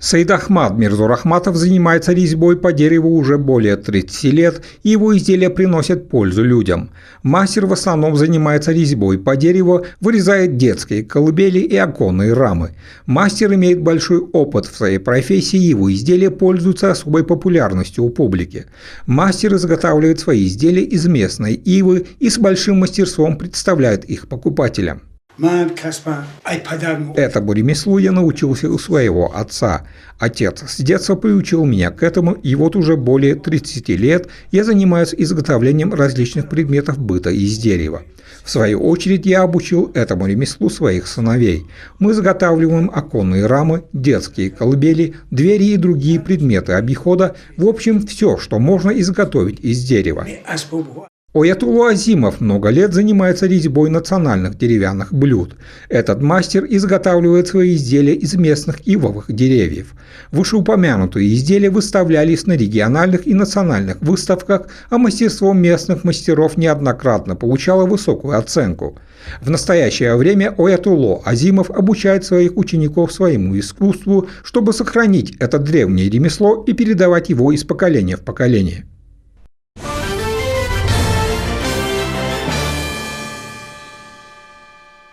Саид Ахмад Мирзурахматов занимается резьбой по дереву уже более 30 лет, и его изделия приносят пользу людям. Мастер в основном занимается резьбой по дереву, вырезает детские колыбели и оконные рамы. Мастер имеет большой опыт в своей профессии, его изделия пользуются особой популярностью у публики. Мастер изготавливает свои изделия из местной ивы и с большим мастерством представляет их покупателям. Этому ремеслу я научился у своего отца. Отец с детства приучил меня к этому, и вот уже более 30 лет я занимаюсь изготовлением различных предметов быта из дерева. В свою очередь я обучил этому ремеслу своих сыновей. Мы изготавливаем оконные рамы, детские колыбели, двери и другие предметы обихода, в общем, все, что можно изготовить из дерева. Оятулла Азимов много лет занимается резьбой национальных деревянных блюд. Этот мастер изготавливает свои изделия из местных ивовых деревьев. Вышеупомянутые изделия выставлялись на региональных и национальных выставках, а мастерство местных мастеров неоднократно получало высокую оценку. В настоящее время Оятулла Азимов обучает своих учеников своему искусству, чтобы сохранить это древнее ремесло и передавать его из поколения в поколение.